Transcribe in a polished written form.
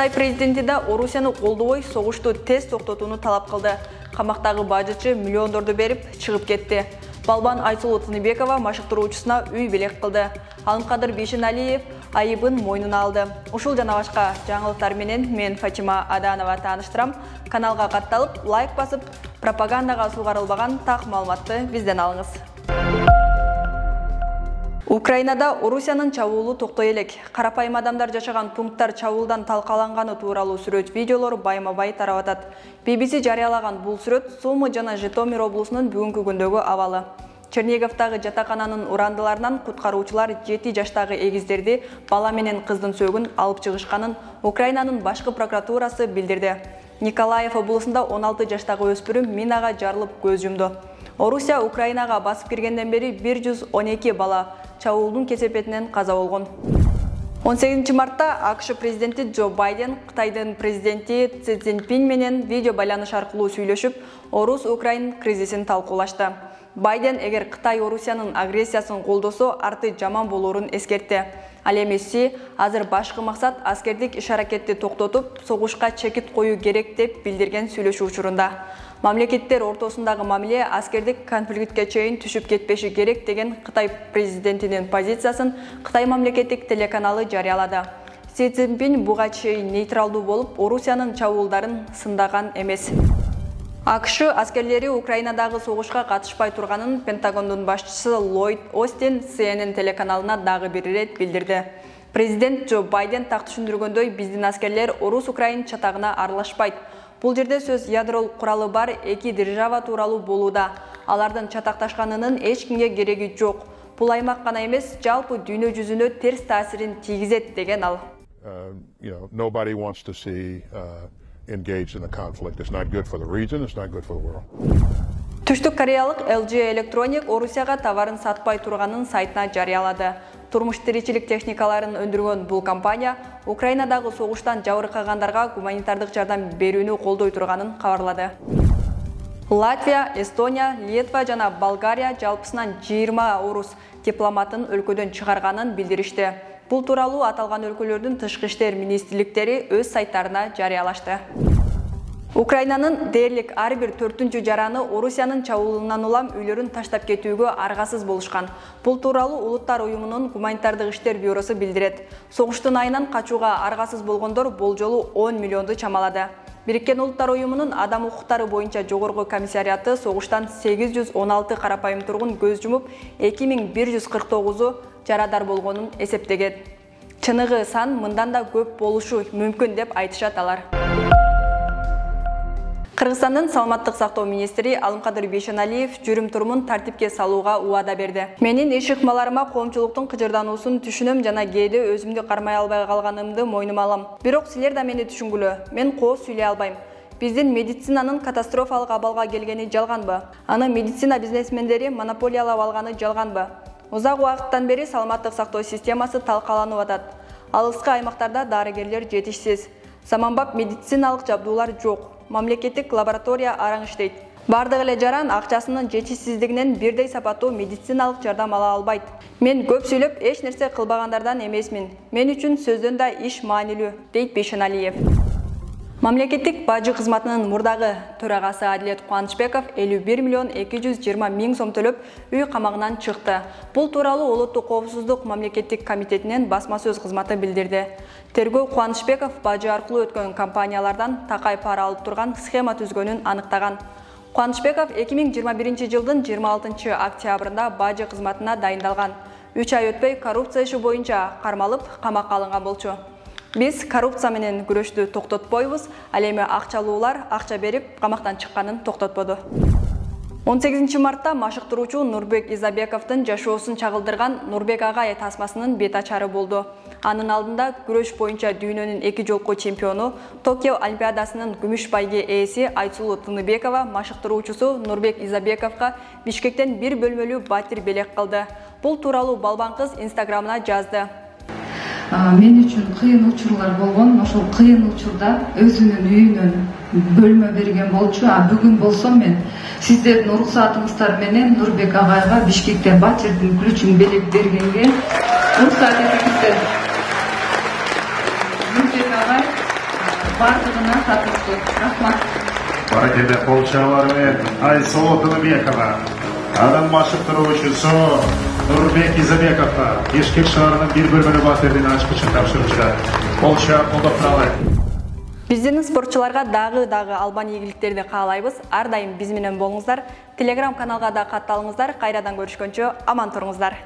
Кытай президенти да Орусияны колдобой согушту тез токтотууну талап кылды. Камактагы бажычы миллиондорду берип чыгып кетти. Балбан Айсулу Тыныбекова машыктыруучусуна үй белек кылды. Алымкадыр Бейшеналиев айыбын мойнуна алды. Ушул жана башка жаңылыктар менен мен Фатима Аданова тааныштырам. Каналга катталып, лайк басып, пропагандага сугарылбаган так маалыматты бизден алыңыз. Украинада Орусиянын чабуулу токтой элек. Карапайым адамдар жашаган пункттар чабуулдан талкаланганы тууралуу сүрөт видеолор байма-бай тарап атат. BBC жарыялаган бул сүрөт Сумы жана Житомир облусунун бүгүнкү күндөгү абалы. Черниговдагы жатакананын урандыларынан куткаруучулар 7 жаштагы эгиздерди бала менен кыздын сөөгүн алып чыгышканын Украинанын башкы прокуратурасы билдирди. Николаев облусунда 16 жаштагы өспүрүм минага жарылып көз жумду. Орусия Украинага басып киргенден бери 112 бала чабуулдун кесепетинен каза болгон. 18 мартта АКШ президенти Джо Байден Кытайдын президенти Си Цзиньпин менен видео байланыш аркылуу сүйлөшүп, Орус-Украин кризисин талкуулашты. Байден эгер Кытай Орусиянын агрессиясын колдосо, арты жаман болоорун эскертти. Ал эми Си азыр башкы максат аскердик иш-аракетти токтотуп, согушка чекит коюу керек деп билдирген сүйлөшүү учурунда. Мамлекеттер ортосундагы мамиле аскердик конфликтке чейин түшүп кетпеши керек деген Кытай президентинин позициясын Кытай мамлекеттик телеканалы жарыялады. Си Цзиньпин буга чейин нейтралдуу болуп, Орусиянын чабуулдарын сындаган эмес. АКШ аскерлери Украинадагы согушка катышпай турганын Пентагондун башчысы Ллойд Остин CNN телеканалына дагы бир ирет билдирди. Президент Джо Байден так түшүндүргөндөй, биздин аскерлер Орус-Украин чатагына аралашпайт. Бул жерде сөз ядролук куралы бар эки держава тууралуу болууда. Алардын чатакташканынын эч кимге кереги жок. Бул аймак гана эмес, жалпы дүйнө жүзүнө терс таасирин тийгизет деген ал. Nobody wants to see engaged in a conflict. It's not good for the region, it's not good for the world. Түштүк кореялык LG Electronic Орусияга товарын сатпай турганын сайтына жарыялады. Турмуш тиричилик техникаларын өндүргөн бул компания Украинадагы согуштан жабыркагандарга гуманитардык жардам берүүнү колдой турганын кабарлады. Латвия, Эстония, Литва жана Болгария жалпысынан 20 орус дипломатын өлкөдөн чыгарганын билдиришти. Бул тууралуу аталган өлкөлөрдүн тышкы иштер министрликтери өз сайттарына жарыялашты. Украинанын дээрлик ар бир 4-үнчү жараны Орусиянын чабуулунан улам үйлөрүн таштап кетүүгө аргасыз болушкан. Бул тууралуу Улуттар уюмунун гуманитардык иштер бюросу билдирет. Согуштун айынан качууга аргасыз болгондор болжолу 10 миллионду чамалады. Бириккен Улуттар уюмунун адам укуктары боюнча жогорку комиссариаты согуштан 816 карапайым тургун көз жумуп, 2149-у жарадар болгонун эсептеген. Чыныгы сан мындан да көп болушу мүмкүн деп айтышат алар. Кыргызстандын саламаттык сактоо министри Алымкадыр Бейшеналиев жүрүм-турумун тартипке салууга убада берди. Менин иш ыкмаларыма коомчулуктун кыжырдануусун түшүнөм жана кээде өзүмдү кармай албай калганымды мойнума алам. Бирок силер да мени түшүнгүлө. Мен кооз сүйлөй албайм. Биздин медицинанын катастрофалык абалга келгени жалганбы? Аны медицина бизнесмендери монополиялап алганы жалганбы? Узак убакыттан бери саламаттык сактоо системасы талкаланып атат. Алыскы аймактарда дарыгерлер жетишсиз. Заманбап медициналык жабдуулар жок. Мамлекеттик лаборатория араң иштейт. Бардык эле жаран акчасынын жетишсиздигинен бирдей сапаттуу медициналык жардам ала албайт. Мен көп сүйлөп, эч нерсе кылбагандардан эмесмин. Мен үчүн сөздөн да иш маанилүү, дейт Бейшеналиев. Мамлекеттик бажы кызматынын мурдагы төрагасы Адилет Кубанычбеков 51 миллион 220 миң сом төлөп үй камагынан чыкты. Бул тууралуу Улуттук коопсуздук мамлекеттик комитетинен басма сөз кызматы билдирди. Тергөө Кубанычбеков бажы аркылуу өткөн компаниялардан такай пара алып турган схема түзгөнүн аныктаган. Кубанычбеков 2021 жылдын 26 октябрында бажы кызматына дайындалган. 3 ай өтпөй коррупция иши боюнча кармалып, камакка алынган болчу. Биз коррупция менен күрөштү токтотпойбуз, ал эми акчалуулар акча берип камактан чыкканын токтотподу. 18 мартта машыктыруучу Нурбек Изабековдун жашоосун чагылдырган Нурбек Агай тасмасынын бет ачары болду. Анын алдында күрөш боюнча дүйнөнүн 2 жолку чемпиону, Токио Олимпиадасынын күмүш байге ээси Айсулу Тыныбекова машыктыруучусу Нурбек Изабековго Бишкектен бир бөлмөлүү батир белек кылды. Бул тууралуу балбан кыз Инстаграмына жазды. Мен үчүн кыйын учурлар болгон, ошол кыйын учурда өзүнүн үйүнөн бөлмө берген болчу. Бүгүн болсо мен сиздердин уруксатыңыздар менен Нурбек Агайга Бишкекте батирдин ключун белек бергенге уруксат этиңиздер. Нурбек Агай бардығына татықты. Рахмат. Баракелде қолшаларымен Айсұлу Тыныбекова, адам машықтыру үшін Нұрбек Изабековқа ешкек шарының бір бөлмені батырдың ашқы үшін тапшырышты. Қолша қолдап тұралы. Біздің спортшыларға дағы албан игіліктерді қалайбыз. Ардайым біз менен болыңыздар. Телеграм каналға да қатталыңыздар. Қайрадан көрішкөнше аман тұрыңыздар.